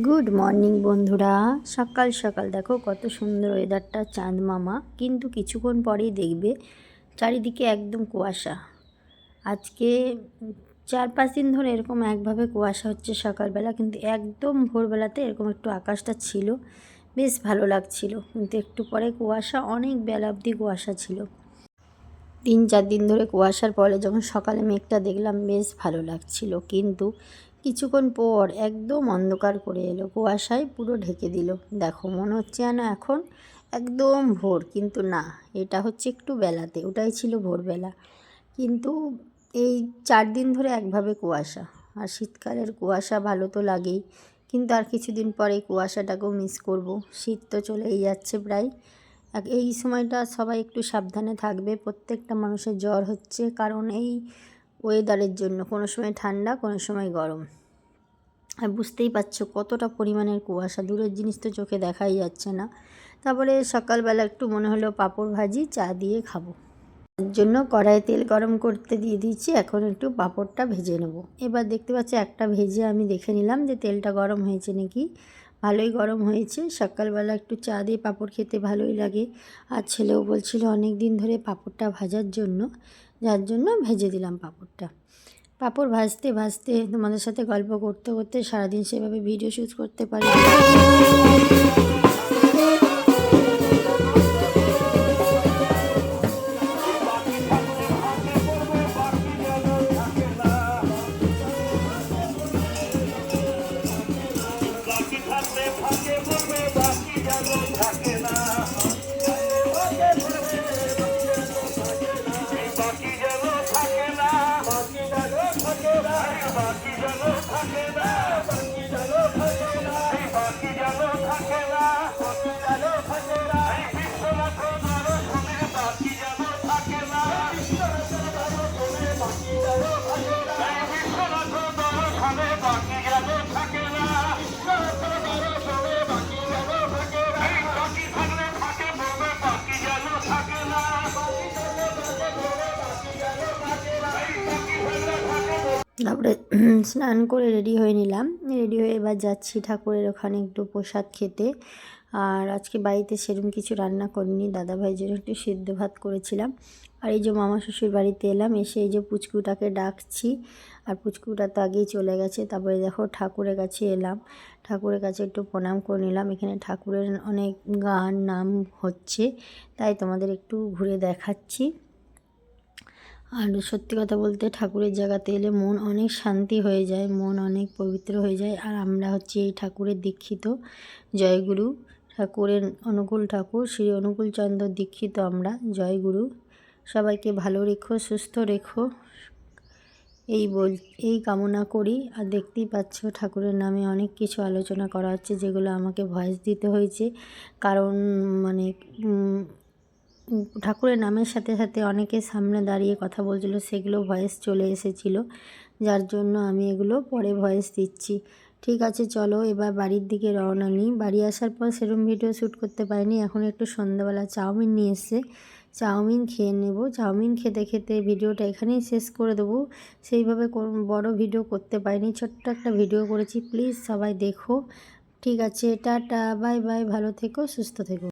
Good morning বন্ধুরা। সকাল সকাল দেখো কত সুন্দর ওয়েদারটা, চাঁদ মামা। কিন্তু কিছুক্ষণ পরেই দেখবে চারিদিকে একদম কুয়াশা। আজকে 4-5 দিন ধরে এরকম একভাবে কুয়াশা হচ্ছে সকালবেলা, কিন্তু একদম ভোরবেলাতে এরকম একটু আকাশটা ছিল, বেশ ভালো লাগছিল। কিন্তু একটু পরে কুয়াশা, অনেক বেলা অবধি কুয়াশা ছিল। 3-4 দিন ধরে কুয়াশার পরে যখন সকালে মেঘটা দেখলাম বেশ ভালো লাগছিল, কিন্তু কিছুক্ষণ পর একদম অন্ধকার করে এলো, কুয়াশায় পুরো ঢেকে দিল। দেখো মনে হচ্ছে যেন এখন একদম ভোর, কিন্তু না, এটা হচ্ছে একটু বেলাতে, ওটাই ছিল ভোরবেলা। কিন্তু এই 4 দিন ধরে একভাবে কুয়াশা। আর শীতকালের কুয়াশা ভালো তো লাগেই, কিন্তু আর কিছুদিন পরে কুয়াশাটাকেও মিস করব। শীত তো চলেই যাচ্ছে প্রায়। এই সময়টা সবাই একটু সাবধানে থাকবে। প্রত্যেকটা মানুষের জ্বর হচ্ছে, কারণ এই ওয়েদারের জন্য। কোনো সময় ঠান্ডা, কোনো সময় গরম। আর বুঝতেই পারছো কতটা পরিমাণের কুয়াশা, দূরের জিনিস তো চোখে দেখাই যাচ্ছে না। তারপরে সকালবেলা একটু মনে হলো পাঁপড় ভাজি চা দিয়ে খাবো, তার জন্য কড়াইয়ে তেল গরম করতে দিয়ে দিয়েছি। এখন একটু পাঁপড়টা ভেজে নেব। এবার দেখতে পাচ্ছি একটা ভেজে আমি দেখে নিলাম যে তেলটা গরম হয়েছে নাকি। ভালোই গরম হয়েছে। সকালবেলা একটু চা দিয়ে পাঁপড় খেতে ভালোই লাগে। আর ছেলেও বলছিল অনেক দিন ধরে পাঁপড়টা ভাজার জন্য, যার জন্য ভেজে দিলাম পাঁপড়টা। পাঁপড় ভাজতে ভাজতে তোমাদের সাথে গল্প করতে করতে সারাদিন সেভাবে ভিডিও শ্যুট করতে পারি। তারপরে স্নান করে রেডি হয়ে নিলাম। রেডি হয়ে এবার যাচ্ছি ঠাকুরের ওখানে একটু প্রসাদ খেতে। আর আজকে বাড়িতে সেরকম কিছু রান্না করিনি, দাদাভাইয়ের জন্য একটু সিদ্ধ ভাত করেছিলাম। আর এই যে মামা শ্বশুর বাড়িতে এলাম, এসে এই যে পুচকুটাকে ডাকছি। আর পুচকুটা তো আগেই চলে গেছে। তারপরে দেখো ঠাকুরের কাছে এলাম, ঠাকুরের কাছে একটু প্রণাম করে নিলাম। এখানে ঠাকুরের অনেক গান নাম হচ্ছে, তাই তোমাদের একটু ঘুরে দেখাচ্ছি। আর সত্যি কথা বলতে ঠাকুরের জায়গাতে এলে মন অনেক শান্তি হয়ে যায়, মন অনেক পবিত্র হয়ে যায়। আর আমরা হচ্ছে এই ঠাকুরের দীক্ষিত, জয়গুরু ঠাকুরের অনুকূল ঠাকুর, শ্রী অনুকূল চন্দ্র দীক্ষিত আমরা। জয়গুরু, সবাইকে ভালো রেখো, সুস্থ রেখো, এই কামনা করি। আর দেখতেই পাচ্ছ ঠাকুরের নামে অনেক কিছু আলোচনা করা হচ্ছে, যেগুলো আমাকে ভয়েস দিতে হয়েছে, কারণ মানে ঠাকুরের নামের সাথে সাথে অনেকে সামনে দাঁড়িয়ে কথা বলছিল, সেগুলো ভয়েস চলে এসেছিল, যার জন্য আমি এগুলো পরে ভয়েস দিচ্ছি। ঠিক আছে, চলো এবার বাড়ির দিকে রওনা নিই। বাড়ি আসার পর সেরকম ভিডিও শ্যুট করতে পারিনি। এখন একটু সন্ধ্যাবেলা চাউমিন নিয়ে এসে চাউমিন খেয়ে নেব। চাউমিন খেতে খেতে ভিডিওটা এখানেই শেষ করে দেবো। সেইভাবে বড় ভিডিও করতে পারিনি, ছোট্ট একটা ভিডিও করেছি। প্লিজ সবাই দেখো। ঠিক আছে, টাটা, বাই বাই, ভালো থেকো, সুস্থ থেকো।